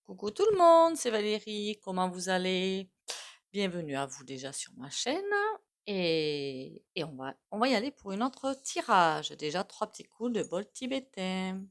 Coucou tout le monde, c'est Valérie, comment vous allez? Bienvenue à vous déjà sur ma chaîne et on va y aller pour une autre tirage. Déjà trois petits coups de bol tibétain.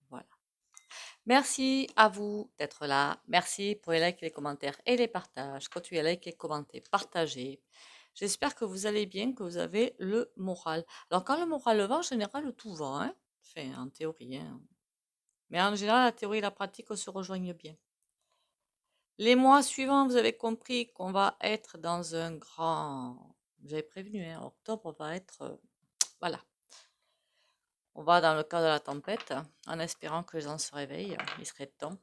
Voilà. Merci à vous d'être là. Merci pour les likes, les commentaires et les partages. Continuez à liker, commenter, partager. J'espère que vous allez bien, que vous avez le moral. Alors quand le moral va, en général, tout va, hein? Enfin, en théorie, hein. Mais en général, la théorie et la pratique se rejoignent bien. Les mois suivants, vous avez compris qu'on va être dans un grand... J'avais prévenu, hein, octobre va être... voilà. On va dans le cas de la tempête, en espérant que les gens se réveillent. Il serait temps.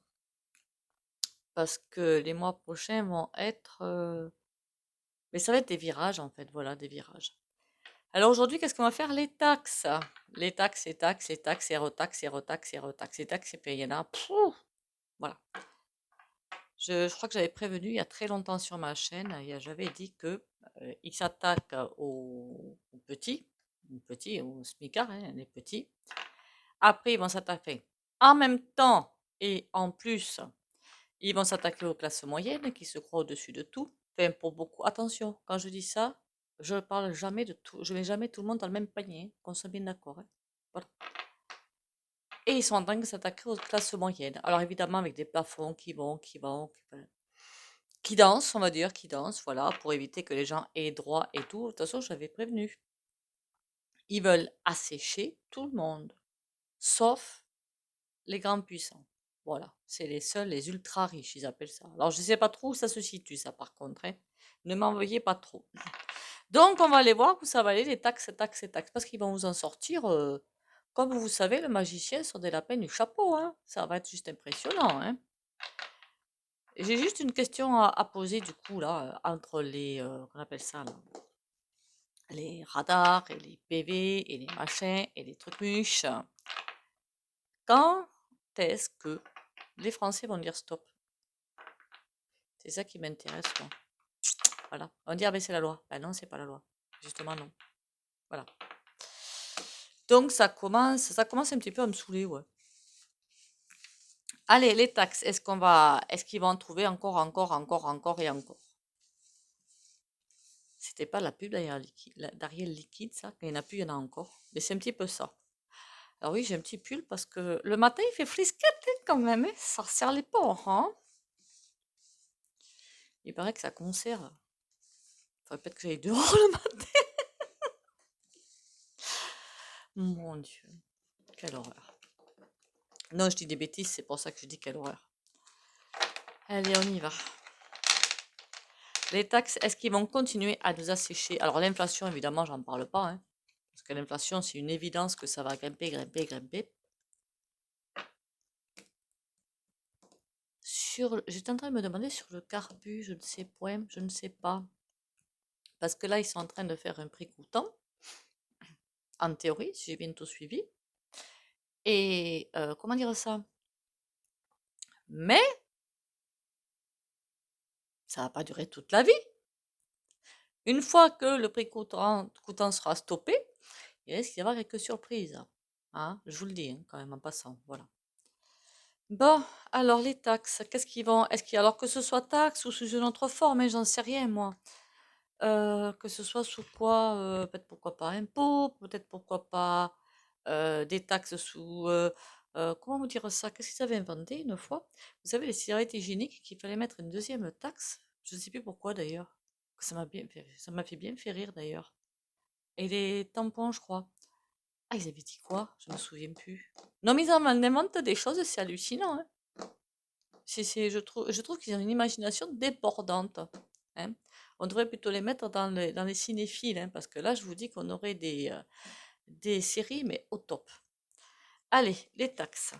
Parce que les mois prochains vont être... mais ça va être des virages, en fait. Voilà, des virages. Alors aujourd'hui, qu'est-ce qu'on va faire? Les taxes. Les taxes, les taxes, les taxes, et retaxes, et retaxes, et retaxes. Les taxes, et puis il y en a... Voilà. Je crois que j'avais prévenu il y a très longtemps sur ma chaîne, j'avais dit que ils s'attaquent aux petits, aux smicards, hein, les petits. Après, ils vont s'attaquer en même temps et en plus, ils vont s'attaquer aux classes moyennes qui se croient au-dessus de tout. Enfin, pour beaucoup. Attention, quand je dis ça, je parle jamais de tout, je mets jamais tout le monde dans le même panier, hein, qu'on soit bien d'accord, hein. Voilà. Et ils sont en train de s'attaquer aux classes moyennes. Alors évidemment, avec des plafonds qui dansent, on va dire, qui dansent, voilà, pour éviter que les gens aient droit et tout. De toute façon, j'avais prévenu. Ils veulent assécher tout le monde, sauf les grands puissants. Voilà, c'est les seuls, les ultra riches, ils appellent ça. Alors, je ne sais pas trop où ça se situe, ça, par contre, hein. Ne m'en veuillez pas trop. Donc, on va aller voir où ça va aller, les taxes, taxes et taxes, parce qu'ils vont vous en sortir, comme vous savez, le magicien sort des lapins du chapeau, hein. Ça va être juste impressionnant, hein. J'ai juste une question à poser, du coup, là, entre les, qu'on appelle ça, là, les radars et les PV et les machins et les trucs muches. Quand est-ce que les Français vont dire stop? C'est ça qui m'intéresse, moi. Voilà. On dit, ah ben c'est la loi. Ben non, c'est pas la loi. Justement, non. Voilà. Donc ça commence un petit peu à me saouler, ouais. Allez, les taxes, est-ce qu'ils vont en trouver encore, encore, encore, encore et encore? C'était pas la pub d'Ariel Liquide, ça? Quand il n'y en a plus, il y en a encore. Mais c'est un petit peu ça. Alors oui, j'ai un petit pull parce que le matin, il fait frisquette hein, quand même, hein. Ça resserre les pores, hein. Il paraît que ça conserve. Faudrait peut-être que j'aille dehors le matin. Mon Dieu, quelle horreur. Non, je dis des bêtises, c'est pour ça que je dis quelle horreur. Allez, on y va. Les taxes, est-ce qu'ils vont continuer à nous assécher? Alors l'inflation, évidemment, j'en parle pas, hein, parce que l'inflation, c'est une évidence que ça va grimper, grimper, grimper. J'étais en train de me demander sur le carbu, je ne sais point, je ne sais pas. Parce que là, ils sont en train de faire un prix coûtant, en théorie, si j'ai bien tout suivi. Et comment dire ça? Mais ça va pas durer toute la vie. Une fois que le prix coûtant sera stoppé, il risque d'y avoir quelques surprises. Hein, je vous le dis, hein, quand même, en passant. Voilà. Bon, alors les taxes, qu'est-ce qu'ils vont. Alors que ce soit taxe ou sous une autre forme, hein, j'en sais rien, moi. Que ce soit sous quoi, peut-être pourquoi pas impôt, peut-être pourquoi pas des taxes sous. Comment vous dire ça? Qu'est-ce qu'ils avaient inventé une fois? Vous savez, les cigarettes hygiéniques, qu'il fallait mettre une deuxième taxe. Je ne sais plus pourquoi d'ailleurs. Ça m'a fait bien fait rire d'ailleurs. Et les tampons, je crois. Ah, ils avaient dit quoi? Je me souviens plus. Non, mais ils en inventent des choses, c'est hallucinant, hein. Je trouve qu'ils ont une imagination débordante, hein. On devrait plutôt les mettre dans les cinéphiles, hein, parce que là, je vous dis qu'on aurait des séries, mais au top. Allez, les taxes.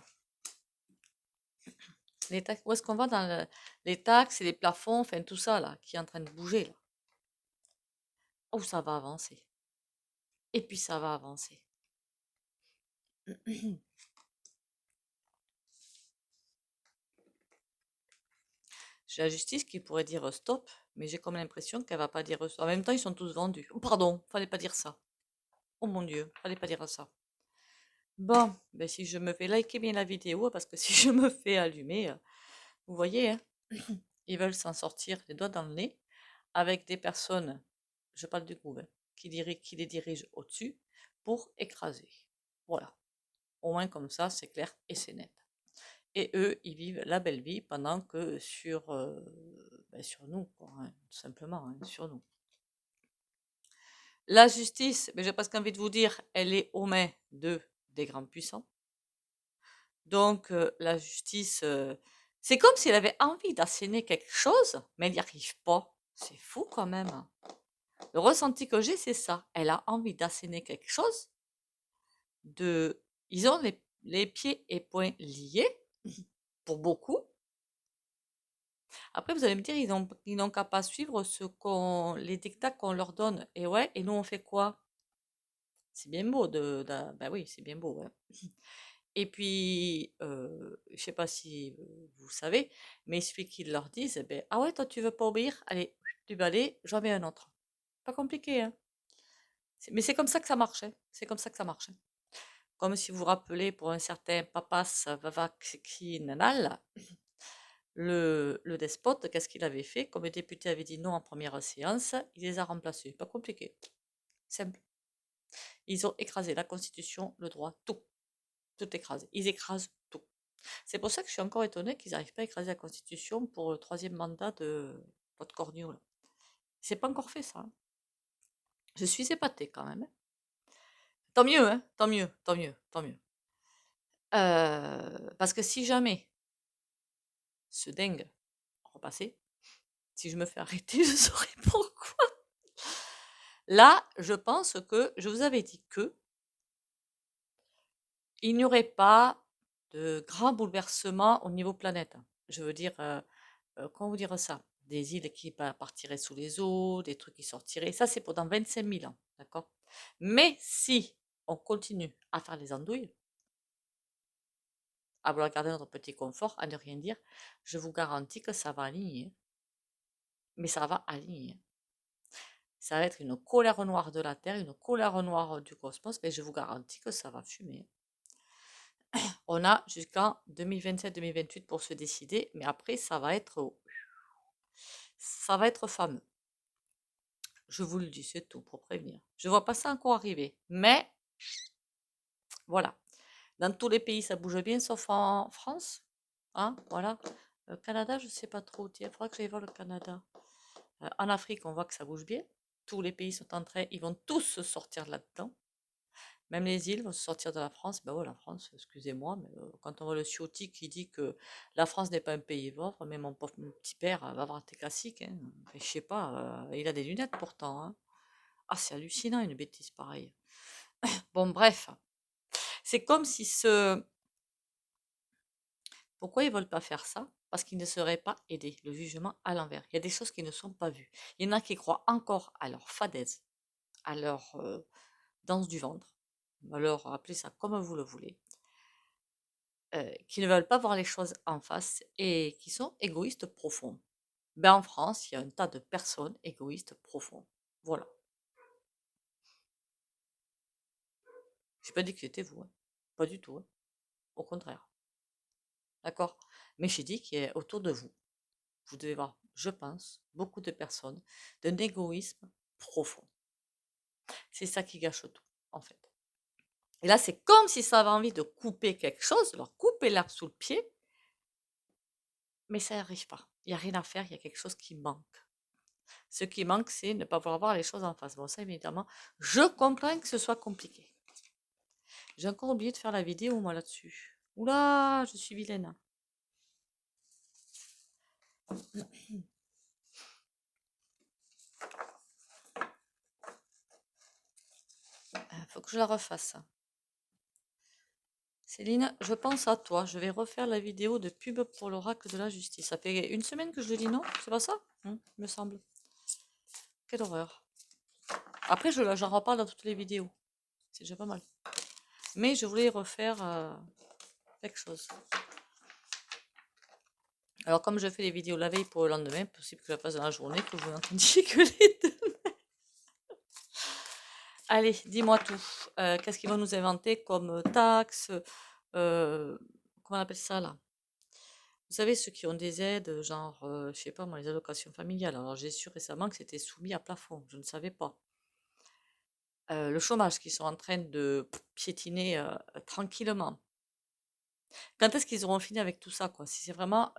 Les taxes, où est-ce qu'on va dans les taxes et les plafonds, enfin tout ça là, qui est en train de bouger là. Oh, ça va avancer. Et puis ça va avancer. J'ai la justice qui pourrait dire stop, mais j'ai comme l'impression qu'elle va pas dire stop. En même temps, ils sont tous vendus. Oh, pardon, fallait pas dire ça. Oh mon Dieu, fallait pas dire ça. Bon, ben si je me fais liker bien la vidéo, parce que si je me fais allumer, vous voyez, hein, ils veulent s'en sortir les doigts dans le nez avec des personnes, je parle du groupe, hein, qui les dirigent au-dessus pour écraser. Voilà. Au moins comme ça, c'est clair et c'est net. Et eux, ils vivent la belle vie pendant que sur nous, quoi, hein, tout simplement, hein, sur nous. La justice, j'ai presque envie de vous dire, elle est aux mains des grands puissants. Donc, la justice, c'est comme s'il avait envie d'asséner quelque chose, mais elle n'y arrive pas. C'est fou quand même, hein. Le ressenti que j'ai, c'est ça. Elle a envie d'asséner quelque chose. Ils ont les pieds et poings liés, pour beaucoup. Après, vous allez me dire, ils n'ont qu'à pas suivre les dictats qu'on leur donne. Et ouais, et nous, on fait quoi? C'est bien beau ben oui, c'est bien beau, ouais. Et puis, je sais pas si vous savez, mais il suffit qu'ils leur disent, eh ben, ah ouais, toi tu veux pas obéir? Allez, tu vas aller, j'en mets un autre. Pas compliqué, hein. Mais c'est comme ça que ça marchait. C'est comme ça que ça marchait. Comme si vous vous rappelez pour un certain Papas Vavakinanal, le despote, qu'est-ce qu'il avait fait? Comme les députés avaient dit non en première séance, il les a remplacés. Pas compliqué. Simple. Ils ont écrasé la Constitution, le droit, tout. Tout écrasé. Ils écrasent tout. C'est pour ça que je suis encore étonnée qu'ils n'arrivent pas à écraser la Constitution pour le troisième mandat de votre corneau. C'est pas encore fait ça, hein. Je suis épatée quand même, hein. Tant mieux, hein. Tant mieux, tant mieux, tant mieux. Parce que si jamais ce dingue repassait, si je me fais arrêter, je saurais pourquoi. Là, je pense que je vous avais dit que il n'y aurait pas de grands bouleversements au niveau planète. Je veux dire, comment vous dire ça? Des îles qui partiraient sous les eaux, des trucs qui sortiraient. Ça, c'est pendant 25 000 ans, d'accord? Mais si on continue à faire les andouilles, à vouloir garder notre petit confort, à ne rien dire, je vous garantis que ça va aligner. Mais ça va aligner. Ça va être une colère noire de la Terre, une colère noire du cosmos, mais je vous garantis que ça va fumer. On a jusqu'en 2027-2028 pour se décider, mais après, ça va être fameux. Je vous le dis, c'est tout pour prévenir. Je ne vois pas ça encore arriver, mais voilà. Dans tous les pays, ça bouge bien, sauf en France. Hein, voilà. Canada, je ne sais pas trop. Il faudra que j'aille voir le Canada. En Afrique, on voit que ça bouge bien. Tous les pays sont en train, ils vont tous se sortir là-dedans. Même les îles vont se sortir de la France. Ben ouais, la France, excusez-moi, mais quand on voit le Ciotti qui dit que la France n'est pas un pays pauvre, mais mon pauvre petit père va voir tes classiques, hein. Enfin, je sais pas, il a des lunettes pourtant, hein. Ah, c'est hallucinant une bêtise pareille. Bon, bref, c'est comme si Pourquoi ils veulent pas faire ça? Parce qu'ils ne seraient pas aidés. Le jugement à l'envers. Il y a des choses qui ne sont pas vues. Il y en a qui croient encore à leur fadaise, à leur danse du ventre. Alors, appelez ça comme vous le voulez. Qui ne veulent pas voir les choses en face et qui sont égoïstes profonds. Ben, en France, il y a un tas de personnes égoïstes profonds. Voilà. Je n'ai pas dit que c'était vous, hein. Pas du tout, hein. Au contraire. D'accord? Mais j'ai dit qu'il y a autour de vous, vous devez voir, je pense, beaucoup de personnes d'un égoïsme profond. C'est ça qui gâche tout, en fait. Et là, c'est comme si ça avait envie de couper quelque chose, leur couper l'herbe sous le pied, mais ça n'arrive pas. Il n'y a rien à faire, il y a quelque chose qui manque. Ce qui manque, c'est ne pas vouloir voir les choses en face. Bon, ça, évidemment, je comprends que ce soit compliqué. J'ai encore oublié de faire la vidéo, moi, là-dessus. Oula, je suis vilaine. Faut que je la refasse. Céline, je pense à toi. Je vais refaire la vidéo de pub pour l'oracle de la justice. Ça fait une semaine que je le dis, non? C'est pas ça? Me semble. Quelle horreur. Après, j'en reparle dans toutes les vidéos. C'est déjà pas mal. Mais je voulais refaire quelque chose. Alors, comme je fais les vidéos la veille pour le lendemain, possible que je la fasse dans la journée, que vous n'entendiez que les deux. Allez, dis-moi tout. Qu'est-ce qu'ils vont nous inventer comme taxes comment on appelle ça là? Vous savez, ceux qui ont des aides, genre, je sais pas moi, les allocations familiales. Alors, j'ai su récemment que c'était soumis à plafond. Je ne savais pas. Le chômage qu'ils sont en train de piétiner tranquillement. Quand est-ce qu'ils auront fini avec tout ça, quoi? Si c'est vraiment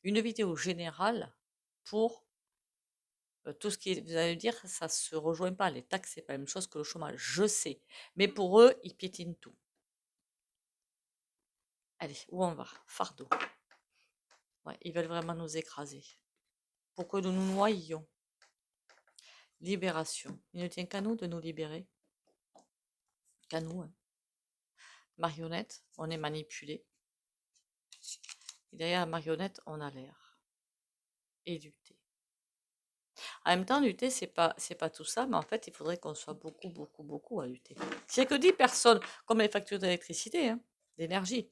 une vidéo générale pour tout ce qui est, vous allez me dire, ça se rejoint pas. Les taxes, c'est pas la même chose que le chômage, je sais. Mais pour eux, ils piétinent tout. Allez, où on va? Fardeau. Ouais, ils veulent vraiment nous écraser. Pour que nous nous noyions. Libération. Il ne tient qu'à nous de nous libérer. Qu'à nous, hein. Marionnette, on est manipulé. Et derrière la marionnette, on a l'air. Et lutter. En même temps, lutter, c'est pas tout ça, mais en fait, il faudrait qu'on soit beaucoup, beaucoup, beaucoup à lutter. S'il n'y a que 10 personnes, comme les factures d'électricité, hein, d'énergie,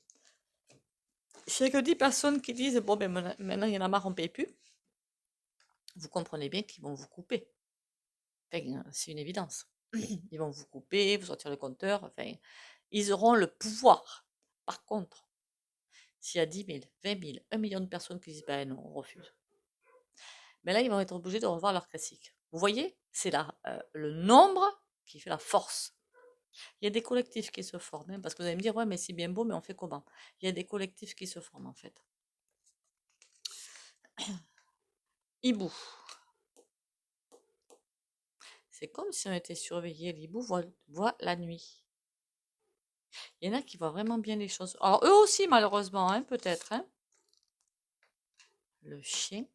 s'il n'y a que 10 personnes qui disent, bon, ben maintenant, il y en a marre, on ne paye plus, vous comprenez bien qu'ils vont vous couper. Enfin, c'est une évidence. Ils vont vous couper, vous sortir le compteur, enfin, ils auront le pouvoir. Par contre, s'il y a 10 000, 20 000, 1 million de personnes qui disent, ben non, on refuse. Mais là, ils vont être obligés de revoir leur classique. Vous voyez, c'est là le nombre qui fait la force. Il y a des collectifs qui se forment, hein, parce que vous allez me dire, ouais, mais c'est bien beau, mais on fait comment? Il y a des collectifs qui se forment, en fait. Hibou. C'est comme si on était surveillé. L'hibou voit la nuit. Il y en a qui voient vraiment bien les choses. Alors, eux aussi, malheureusement, hein, peut-être. Hein. Le chien.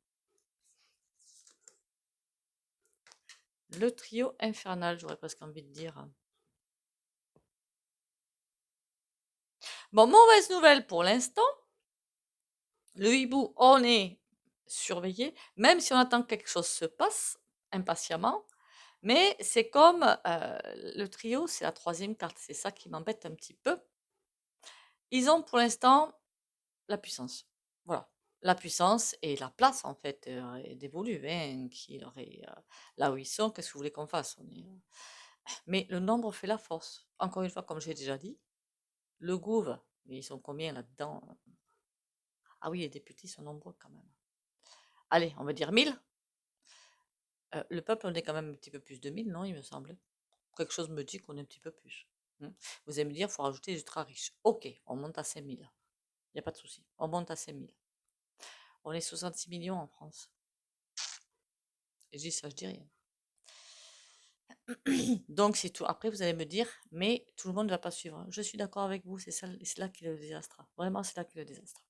Le trio infernal, j'aurais presque envie de dire. Bon, mauvaise nouvelle pour l'instant. Le hibou, on est surveillé, même si on attend que quelque chose se passe, impatiemment. Mais c'est comme le trio, c'est la troisième carte. C'est ça qui m'embête un petit peu. Ils ont pour l'instant la puissance. Voilà. La puissance et la place, en fait, dévolue, hein, qui leur est, là où ils sont. Qu'est-ce que vous voulez qu'on fasse? Mais le nombre fait la force. Encore une fois, comme j'ai déjà dit, le gouv, ils sont combien là-dedans? Ah oui, les députés sont nombreux quand même. Allez, on va dire 1000. Le peuple, on est quand même un petit peu plus de 1000, non, il me semble. Quelque chose me dit qu'on est un petit peu plus. Vous allez me dire, il faut rajouter les ultra riches. Ok, on monte à 5000. Il n'y a pas de souci. On monte à 5000. On est 66 millions en France. Et je dis ça, je dis rien. Donc, c'est tout. Après, vous allez me dire, mais tout le monde ne va pas suivre. Je suis d'accord avec vous, c'est là qu'il est le désastre. Vraiment, c'est là qu'il est le désastre.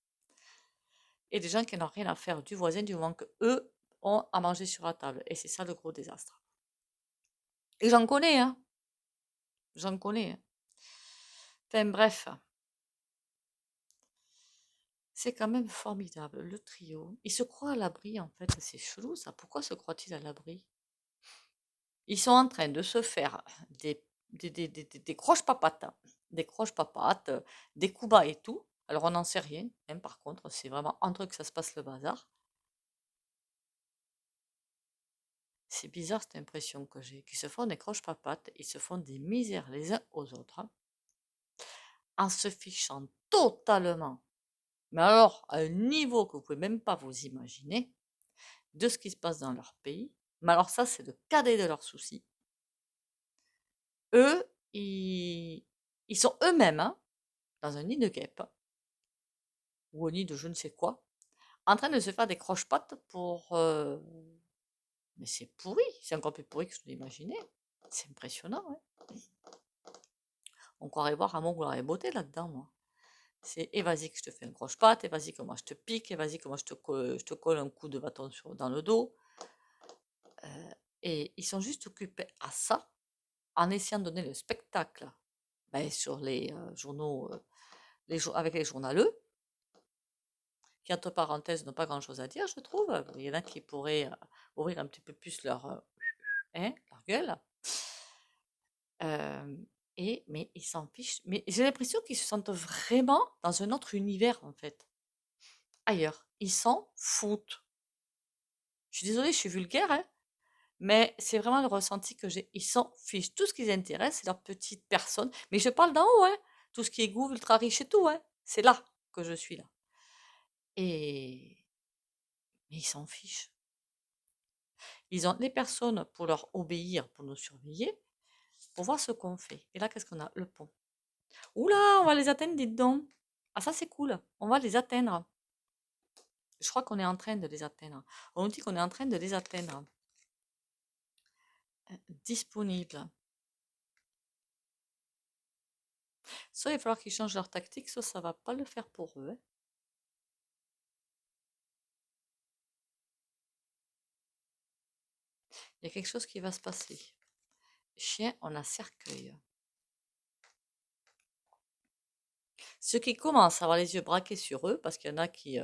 Et des gens qui n'ont rien à faire du voisin du moment qu'eux ont à manger sur la table. Et c'est ça le gros désastre. Et j'en connais, hein. J'en connais. Hein. Enfin, bref. C'est quand même formidable, le trio. Ils se croient à l'abri, en fait. C'est chelou, ça. Pourquoi se croient-ils à l'abri? Ils sont en train de se faire des croche-papates, hein. Des croche-papates, des coups bas et tout. Alors, on n'en sait rien, hein, par contre. C'est vraiment entre eux que ça se passe le bazar. C'est bizarre, cette impression que j'ai. Qu'ils se font des croche-papates, ils se font des misères les uns aux autres, hein, en se fichant totalement. Mais alors, à un niveau que vous pouvez même pas vous imaginer, de ce qui se passe dans leur pays. Mais alors ça, c'est le cadet de leurs soucis. Eux, ils sont eux-mêmes, hein, dans un nid de guêpes, ou au nid de je ne sais quoi, en train de se faire des croche-pattes pour... Mais c'est pourri, c'est encore plus pourri que je l'imaginais. C'est impressionnant, hein. On croirait voir Amour, gloire et beauté là-dedans, moi. C'est et vas-y que je te fais un croche-patte, et vas-y que moi je te pique, et vas-y que moi je te colle un coup de bâton dans le dos. Et ils sont juste occupés à ça, en essayant de donner le spectacle sur les journaux, avec les journaleux, qui entre parenthèses n'ont pas grand-chose à dire, je trouve. Il y en a qui pourraient ouvrir un petit peu plus leur gueule. Mais ils s'en fichent. Mais j'ai l'impression qu'ils se sentent vraiment dans un autre univers, en fait. ailleurs. Ils s'en foutent. Je suis désolée, je suis vulgaire, hein, mais c'est vraiment le ressenti que j'ai. Ils s'en fichent. Tout ce qui les intéresse, c'est leur petite personne. Mais je parle d'en haut, hein. Tout ce qui est goût, ultra riche et tout, hein. C'est là que je suis là. Et mais ils s'en fichent. Ils ont les personnes pour leur obéir, pour nous surveiller, pour voir ce qu'on fait. Et là, qu'est-ce qu'on a? Le pont. Oula, on va les atteindre, dites donc. Ah, ça, c'est cool. On va les atteindre. Je crois qu'on est en train de les atteindre. On nous dit qu'on est en train de les atteindre. Disponible. Soit il va falloir qu'ils changent leur tactique, soit ça va pas le faire pour eux, hein. Il y a quelque chose qui va se passer. Chien, on a cercueil. Ceux qui commencent à avoir les yeux braqués sur eux, parce qu'il y en a qui...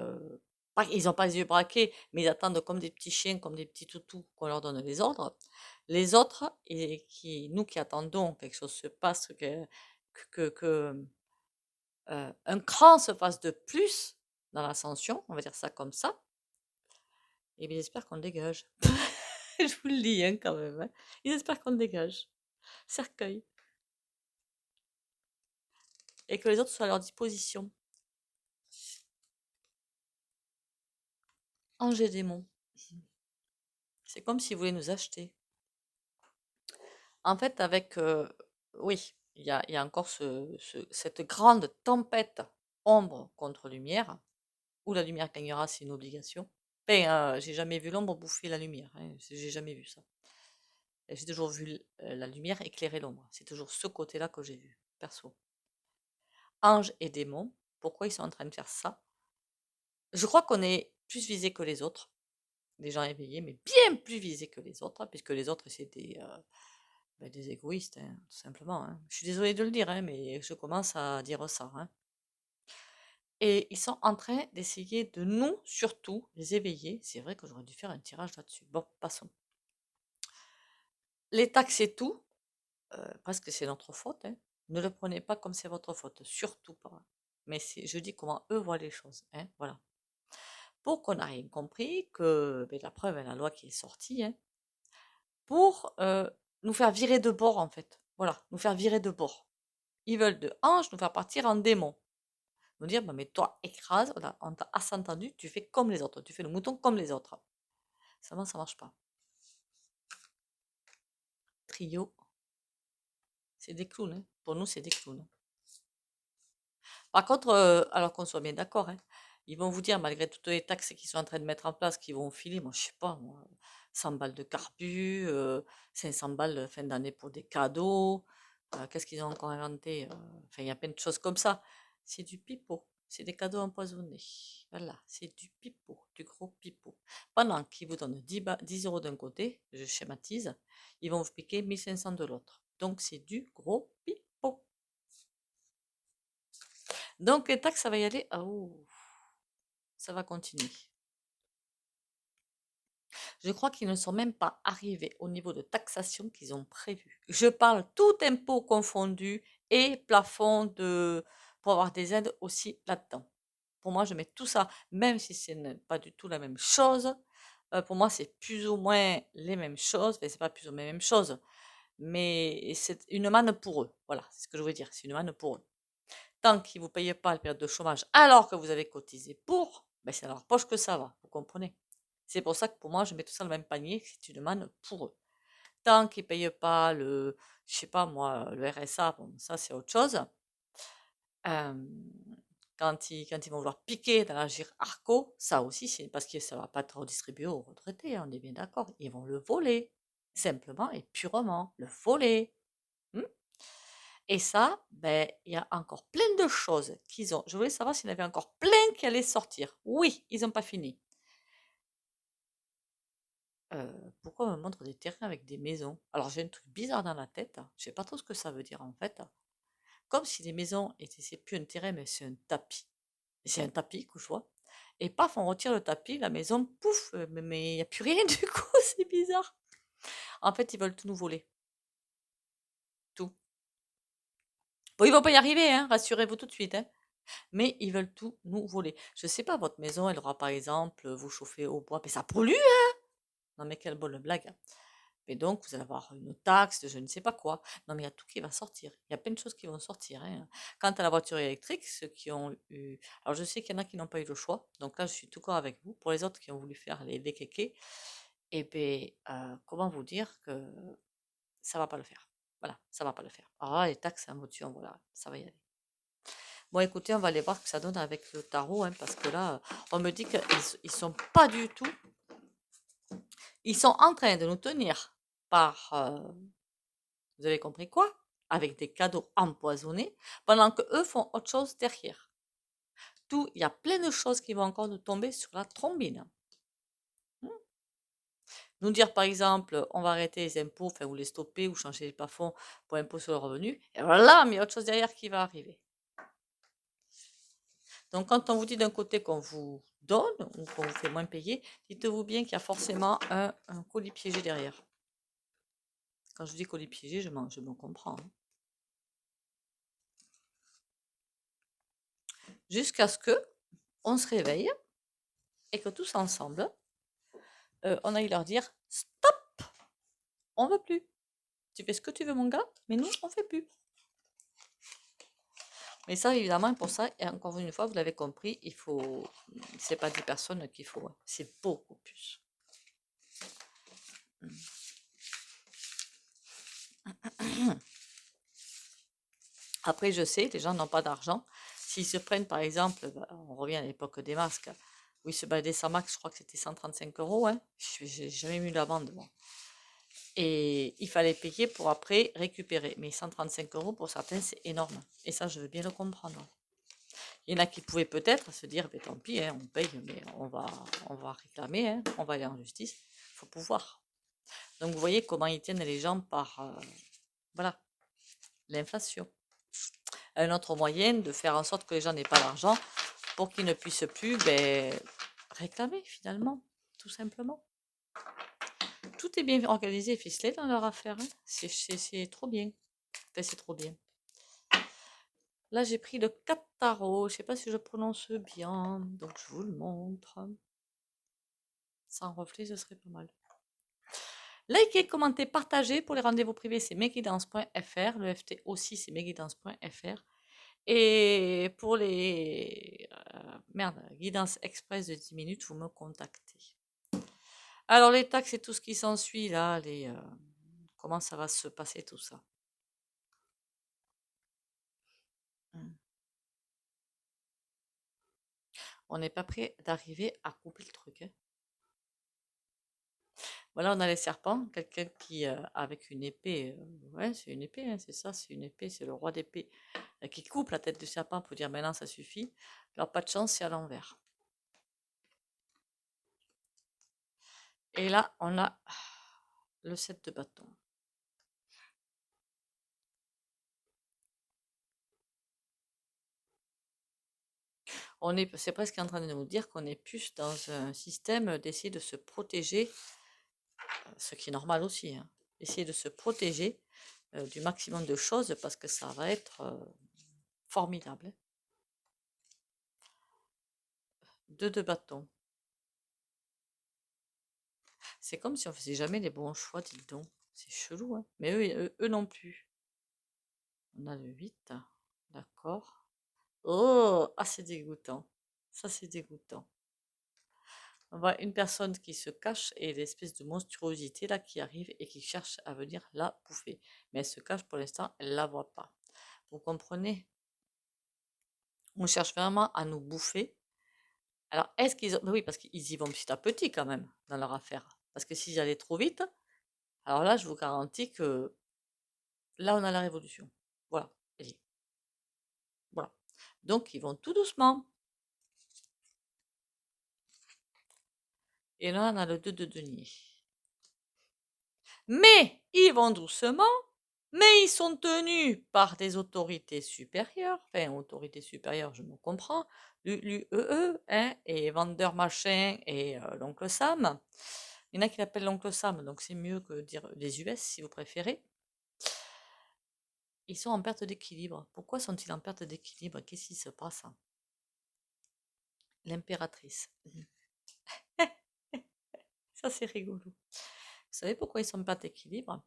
ils n'ont pas les yeux braqués, mais ils attendent comme des petits chiens, comme des petits toutous, qu'on leur donne les ordres. Les autres, nous qui attendons que quelque chose se passe, que un cran se fasse de plus dans l'ascension, on va dire ça comme ça, et bien j'espère qu'on le dégage. Je vous le dis hein, quand même. Hein. Ils espèrent qu'on le dégage. Cercueil. Et que les autres soient à leur disposition. Anges et démons. C'est comme s'ils voulaient nous acheter. En fait, avec... oui, il y a encore cette grande tempête ombre contre lumière, où la lumière gagnera, c'est une obligation. Ben, j'ai jamais vu l'ombre bouffer la lumière. Hein, j'ai jamais vu ça. J'ai toujours vu la lumière éclairer l'ombre. C'est toujours ce côté-là que j'ai vu, perso. Anges et démons, pourquoi ils sont en train de faire ça? Je crois qu'on est plus visé que les autres, des gens éveillés, mais bien plus visés que les autres, puisque les autres, c'est des égoïstes, hein, tout simplement. Hein. Je suis désolée de le dire, hein, mais je commence à dire ça. Hein. Et ils sont en train d'essayer de nous, surtout, les éveiller. C'est vrai que j'aurais dû faire un tirage là-dessus. Bon, passons. Les taxes et tout, parce que c'est notre faute. Hein. Ne le prenez pas comme c'est votre faute, surtout pas. Mais je dis comment eux voient les choses. Hein, voilà. Pour qu'on n'a rien compris, que ben, la preuve est la loi qui est sortie, hein, pour nous faire virer de bord en fait. Voilà, nous faire virer de bord. Ils veulent de ange nous faire partir en démon. Nous dire, bah, mais toi, écrase, on t'a assez entendu, tu fais comme les autres, tu fais le mouton comme les autres. Ça marche pas. Trio, c'est des clowns. Hein. Pour nous, c'est des clowns. Par contre, alors qu'on soit bien d'accord, hein, ils vont vous dire, malgré toutes les taxes qu'ils sont en train de mettre en place, qu'ils vont filer, moi, je sais pas, moi, 100 balles de carbu, 500 balles de fin d'année pour des cadeaux. Qu'est-ce qu'ils ont encore inventé? Enfin, il y a plein de choses comme ça. C'est du pipeau. C'est des cadeaux empoisonnés. Voilà, c'est du pipeau, du gros pipeau. Pendant qu'ils vous donnent 10 euros d'un côté, je schématise, ils vont vous piquer 1500 de l'autre. Donc, c'est du gros pipeau. Donc, les taxes, ça va y aller. Oh, ça va continuer. Je crois qu'ils ne sont même pas arrivés au niveau de taxation qu'ils ont prévu. Je parle tout impôt confondu et plafond pour avoir des aides aussi là-dedans. Pour moi, je mets tout ça, même si ce n'est pas du tout la même chose. Pour moi, c'est plus ou moins les mêmes choses. Enfin, c'est pas plus ou moins les mêmes choses, mais c'est une manne pour eux. Voilà, c'est ce que je veux dire. C'est une manne pour eux. Tant qu'ils ne vous payent pas la période de chômage alors que vous avez cotisé pour, ben c'est à leur poche que ça va, vous comprenez? C'est pour ça que pour moi, je mets tout ça dans le même panier, c'est une manne pour eux. Tant qu'ils ne payent pas je sais pas moi, le RSA, bon, ça c'est autre chose. Euh, quand ils vont vouloir piquer dans l'agir Arco, ça aussi c'est parce que ça ne va pas être redistribué aux retraités, on est bien d'accord. Ils vont le voler, simplement et purement, le voler. Hmm. Et ça, ben, il y a encore plein de choses qu'ils ont. Je voulais savoir s'il y en avait encore plein qui allaient sortir. Oui, ils n'ont pas fini. Pourquoi on me montre des terrains avec des maisons? Alors j'ai un truc bizarre dans la tête. Je sais pas trop ce que ça veut dire en fait. Comme si les maisons étaient, c'est plus un terrain, mais c'est un tapis. C'est un tapis que je vois. Et paf, on retire le tapis, la maison, pouf, mais il n'y a plus rien du coup, c'est bizarre. En fait, ils veulent tout nous voler. Tout. Bon, ils vont pas y arriver, hein, rassurez-vous tout de suite. Hein. Mais ils veulent tout nous voler. Je sais pas, votre maison, elle aura par exemple, vous chauffez au bois, mais ça pollue, hein? Non mais quelle bonne blague. Et donc, vous allez avoir une taxe de je ne sais pas quoi. Non, mais il y a tout qui va sortir. Il y a plein de choses qui vont sortir, hein. Quant à la voiture électrique, ceux qui ont eu... Alors, je sais qu'il y en a qui n'ont pas eu le choix. Donc là, je suis tout corps avec vous. Pour les autres qui ont voulu faire les kékés, eh bien, comment vous dire que ça va pas le faire. Voilà, ça va pas le faire. Alors là, les taxes, c'est un motu, voilà, ça va y aller. Bon, écoutez, on va aller voir ce que ça donne avec le tarot, hein, parce que là, on me dit qu'ils ils sont pas du tout... Ils sont en train de nous tenir par... vous avez compris quoi? Avec des cadeaux empoisonnés, pendant que eux font autre chose derrière. Tout, il y a plein de choses qui vont encore nous tomber sur la trombine. Nous dire par exemple, on va arrêter les impôts, enfin, ou les stopper, ou changer les plafonds pour l'impôt sur le revenu, et voilà, mais il y a autre chose derrière qui va arriver. Donc quand on vous dit d'un côté qu'on vous donne, ou qu'on vous fait moins payer, dites-vous bien qu'il y a forcément un colis piégé derrière. Quand je dis colis piégé, je me comprends, hein. Jusqu'à ce que on se réveille et que tous ensemble, on aille leur dire stop, on veut plus. Tu fais ce que tu veux, mon gars, mais nous, on fait plus. Mais ça, évidemment, pour ça, et encore une fois, vous l'avez compris, il faut. C'est pas 10 personnes qu'il faut, hein, c'est beaucoup plus. Après, je sais, les gens n'ont pas d'argent. S'ils se prennent, par exemple, on revient à l'époque des masques, où ils se baladaient sans max, je crois que c'était 135 euros. Hein. J'ai jamais mis la bande, moi. Et il fallait payer pour après récupérer. Mais 135 euros, pour certains, c'est énorme. Et ça, je veux bien le comprendre. Il y en a qui pouvaient peut-être se dire, mais tant pis, hein, on paye, mais on va réclamer, hein, on va aller en justice. Il faut pouvoir. Donc, vous voyez comment ils tiennent les gens par, voilà, l'inflation. Un autre moyen de faire en sorte que les gens n'aient pas d'argent pour qu'ils ne puissent plus réclamer, finalement, tout simplement. Tout est bien organisé et ficelé dans leur affaire, hein. C'est trop bien. Enfin, c'est trop bien. Là, j'ai pris le 4 tarot. Je ne sais pas si je prononce bien, donc je vous le montre. Sans reflet, ce serait pas mal. Likez, commentez, partagez. Pour les rendez-vous privés, c'est mesguidances.fr. Le FT aussi, c'est mesguidances.fr. Et pour les guidances express de 10 minutes, vous me contactez. Alors, les taxes et tout ce qui s'ensuit, là, comment ça va se passer tout ça? On n'est pas prêt d'arriver à couper le truc, hein. Voilà, on a les serpents, quelqu'un qui, avec une épée, ouais, c'est une épée, hein, c'est ça, c'est une épée, c'est le roi d'épée, qui coupe la tête du serpent pour dire maintenant ça suffit. Alors, pas de chance, c'est à l'envers. Et là, on a le 7 de bâton. C'est presque en train de nous dire qu'on est plus dans un système d'essayer de se protéger, ce qui est normal aussi, hein. Essayer de se protéger du maximum de choses parce que ça va être formidable, hein. 2 de bâton. C'est comme si on faisait jamais les bons choix, dites donc. C'est chelou, hein. Mais eux non plus. On a le 8, d'accord. Oh, ah, c'est dégoûtant. Ça, c'est dégoûtant. On voit une personne qui se cache et l'espèce de monstruosité là qui arrive et qui cherche à venir la bouffer. Mais elle se cache pour l'instant, elle ne la voit pas. Vous comprenez? On cherche vraiment à nous bouffer. Alors, est-ce qu'ils ont... Oui, parce qu'ils y vont petit à petit quand même dans leur affaire. Parce que s'ils allaient trop vite, alors là, je vous garantis que là, on a la révolution. Voilà. Voilà. Donc, ils vont tout doucement. Et là, on a le 2 de denier. Mais ils vont doucement, mais ils sont tenus par des autorités supérieures. Enfin, autorités supérieures, je me comprends. L'UEE, hein, et Vendeur Machin et l'oncle Sam. Il y en a qui l'appellent l'oncle Sam, donc c'est mieux que dire les US si vous préférez. Ils sont en perte d'équilibre. Pourquoi sont-ils en perte d'équilibre? Qu'est-ce qui se passe? L'impératrice. Ça, c'est rigolo. Vous savez pourquoi ils sont en perte d'équilibre?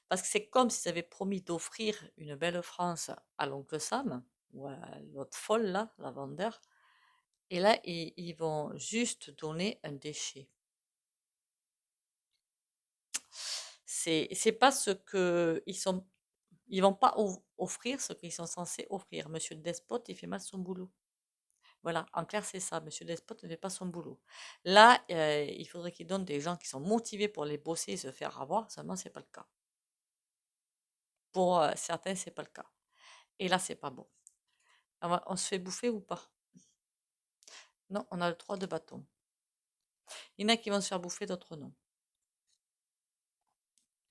Parce que c'est comme s'ils avaient promis d'offrir une belle France à l'oncle Sam, ou à l'autre folle là, la vendeur. Et là, ils vont juste donner un déchet. C'est pas ce que ils vont pas offrir ce qu'ils sont censés offrir. Monsieur le despote, il fait mal son boulot. Voilà, en clair, c'est ça. Monsieur le despote ne fait pas son boulot. Là, il faudrait qu'il donne des gens qui sont motivés pour les bosser et se faire avoir. Seulement, c'est pas le cas. Pour certains, c'est pas le cas. Et là, c'est pas bon. On se fait bouffer ou pas? Non, on a le 3 de bâton. Il y en a qui vont se faire bouffer, d'autres non.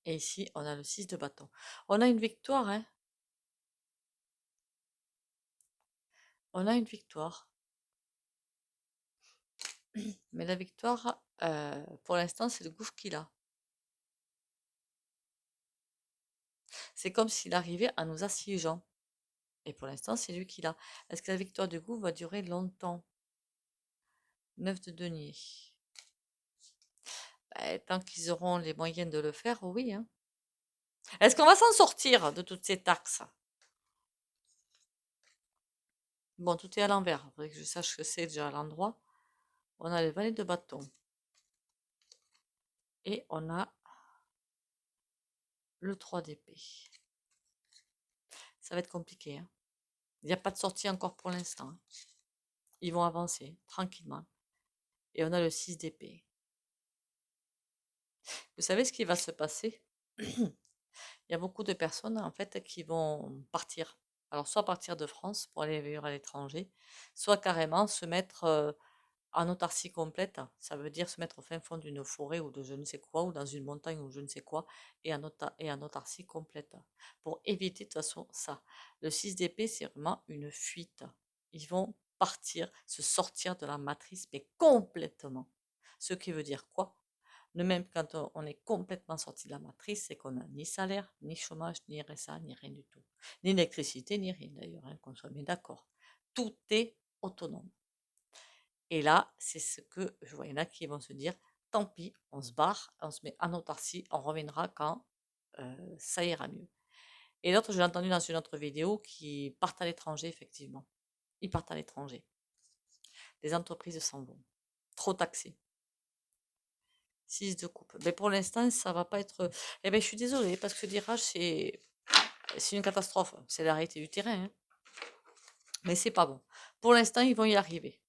Et ici, on a le 6 de bâton. On a une victoire, hein? On a une victoire. Mais la victoire, pour l'instant, c'est le gouffre qu'il a. C'est comme s'il arrivait à nous assiégeant. Et pour l'instant, c'est lui qui l'a. Est-ce que la victoire du gouffre va durer longtemps? 9 de denier. Ben, tant qu'ils auront les moyens de le faire, oui, hein. Est-ce qu'on va s'en sortir de toutes ces taxes? Bon, tout est à l'envers. Il faudrait que je sache ce que c'est déjà à l'endroit. On a les valets de bâton. Et on a le 3 d'épée. Ça va être compliqué, hein. Il n'y a pas de sortie encore pour l'instant, hein. Ils vont avancer tranquillement. Et on a le 6 d'épée. Vous savez ce qui va se passer? Il y a beaucoup de personnes en fait qui vont partir. Alors soit partir de France pour aller vivre à l'étranger, soit carrément se mettre en autarcie complète. Ça veut dire se mettre au fin fond d'une forêt ou de je ne sais quoi, ou dans une montagne ou je ne sais quoi, et en autarcie complète. Pour éviter de toute façon ça. Le 6 d'épée, c'est vraiment une fuite. Ils vont partir, se sortir de la matrice, mais complètement. Ce qui veut dire quoi? De même, quand on est complètement sorti de la matrice, c'est qu'on n'a ni salaire, ni chômage, ni RSA, ni rien du tout. Ni électricité, ni rien d'ailleurs, hein, qu'on soit bien d'accord. Tout est autonome. Et là, c'est ce que je vois. Il y en a qui vont se dire, tant pis, on se barre, on se met en autarcie, on reviendra quand ça ira mieux. Et l'autre, je l'ai entendu dans une autre vidéo, qui partent à l'étranger, effectivement. Ils partent à l'étranger. Les entreprises s'en vont. Trop taxées. 6 de coupe. Mais pour l'instant, ça va pas être. Eh bien, je suis désolée, parce que ce virage, c'est une catastrophe. C'est la réalité du terrain, hein. Mais c'est pas bon. Pour l'instant, ils vont y arriver.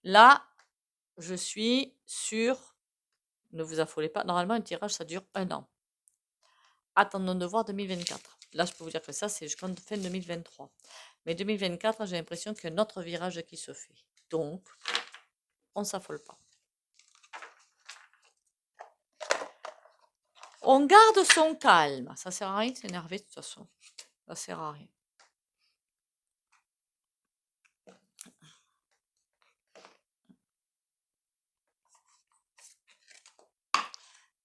Là, je suis sûre, ne vous affolez pas. Normalement, un tirage, ça dure 1 an. Attendons de voir 2024. Là, je peux vous dire que ça, c'est jusqu'en fin 2023. Mais 2024, j'ai l'impression qu'il y a un autre virage qui se fait. Donc, on s'affole pas. On garde son calme. Ça sert à rien de s'énerver de toute façon. Ça sert à rien.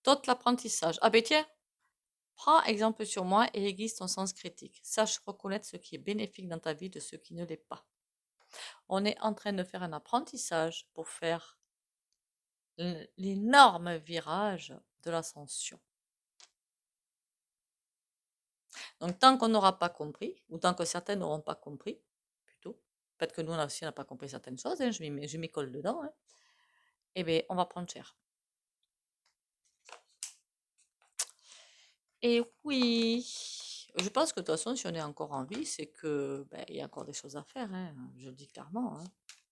Tot l'apprentissage. Ah ben tiens, prends exemple sur moi et aiguise ton sens critique. Sache reconnaître ce qui est bénéfique dans ta vie de ce qui ne l'est pas. On est en train de faire un apprentissage pour faire l'énorme virage de l'ascension. Donc tant qu'on n'aura pas compris, ou tant que certains n'auront pas compris, plutôt, peut-être que nous aussi on n'a pas compris certaines choses, hein, je m'y colle dedans, hein, eh bien on va prendre cher. Et oui, je pense que de toute façon, si on est encore en vie, c'est que il y a encore des choses à faire, hein, je le dis clairement, hein.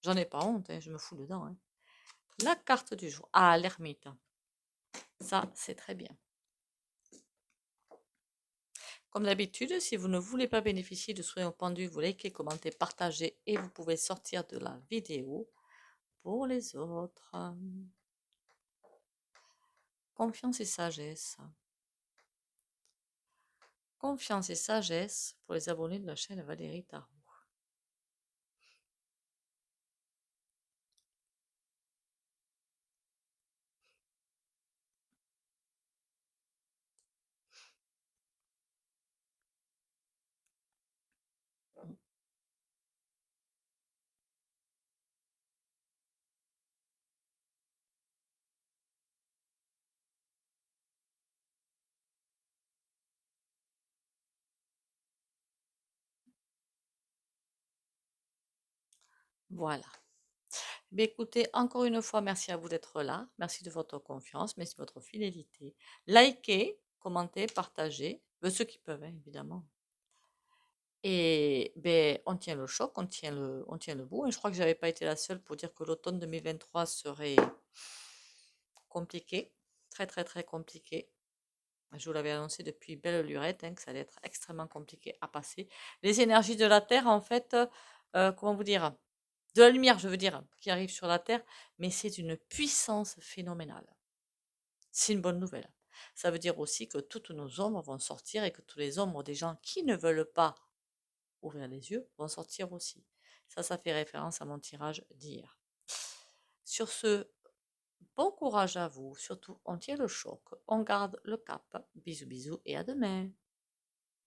J'en ai pas honte, hein, je me fous dedans, hein. La carte du jour. Ah, l'ermite. Ça, c'est très bien. Comme d'habitude, si vous ne voulez pas bénéficier de soins au pendu, vous likez, commentez, partagez et vous pouvez sortir de la vidéo pour les autres. Confiance et sagesse. Confiance et sagesse pour les abonnés de la chaîne Valérie Tarot. Voilà. Mais écoutez, encore une fois, merci à vous d'être là. Merci de votre confiance, merci de votre fidélité. Likez, commentez, partagez, ceux qui peuvent, hein, évidemment. Et ben, on tient le choc, on tient le bout. Et je crois que j'avais pas été la seule pour dire que l'automne 2023 serait compliqué, très très très compliqué. Je vous l'avais annoncé depuis belle lurette, hein, que ça allait être extrêmement compliqué à passer. Les énergies de la Terre, en fait, comment vous dire, de la lumière, je veux dire, qui arrive sur la Terre, mais c'est d'une puissance phénoménale. C'est une bonne nouvelle. Ça veut dire aussi que toutes nos ombres vont sortir et que tous les ombres des gens qui ne veulent pas ouvrir les yeux vont sortir aussi. Ça fait référence à mon tirage d'hier. Sur ce, bon courage à vous. Surtout, on tient le choc, on garde le cap. Bisous bisous et à demain.